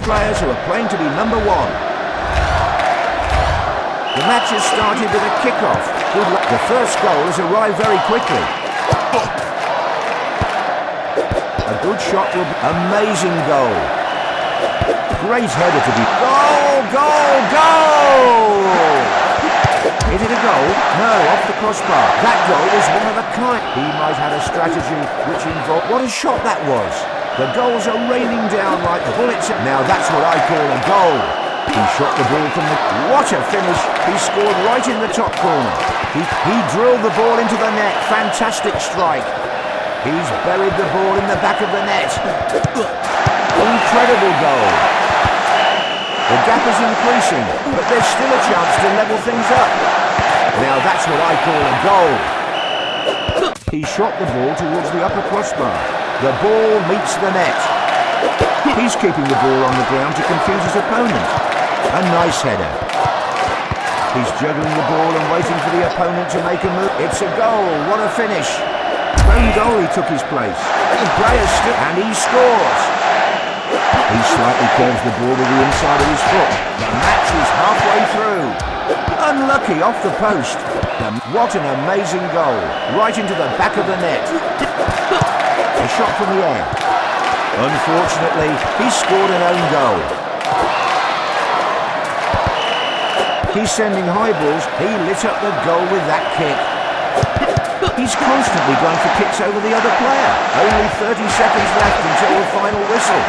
players who are playing to be number one. The match has started with a kick-off. Good luck. The first goal has arrived very quickly. A good shot will be... Amazing goal. Great header to be... Goal! Goal! Goal! Is it a goal? No, off the crossbar. That goal was one of a kind. He might have a strategy which involved... What a shot that was. The goals are raining down like bullets. Now that's what I call a goal. He shot the ball from the... What a finish. He scored right in the top corner. He drilled the ball into the net. Fantastic strike. He's buried the ball in the back of the net. Incredible goal. The gap is increasing, but there's still a chance to level things up. Now that's what I call a goal. He shot the ball towards the upper crossbar. The ball meets the net. He's keeping the ball on the ground to confuse his opponent. A nice header. He's juggling the ball and waiting for the opponent to make a move. It's a goal. What a finish. Own goal, he took his place. The player's still... And he scores. He slightly curves the ball to the inside of his foot. The match is halfway through. Unlucky off the post. What an amazing goal. Right into the back of the net. A shot from the air. Unfortunately, he scored an own goal. He's sending high balls. He lit up the goal with that kick. He's constantly going for kicks over the other player. Only 30 seconds left until the final whistle.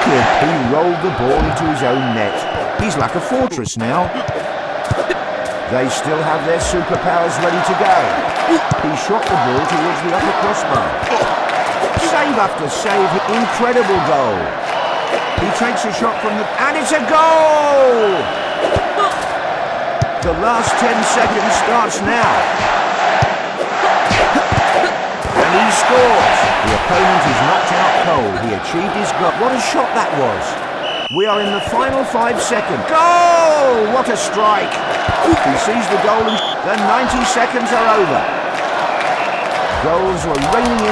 He rolled the ball into his own net. He's like a fortress now. They still have their superpowers ready to go. He shot the ball towards the upper crossbar. Save after save. Incredible goal. He takes a shot from the... And it's a goal! The last 10 seconds starts now. And he scores. The opponent is knocked out cold. He achieved his goal. What a shot that was. We are in the final 5 seconds. Goal! What a strike. He sees the goal and the 90 seconds are over. Goals were raining in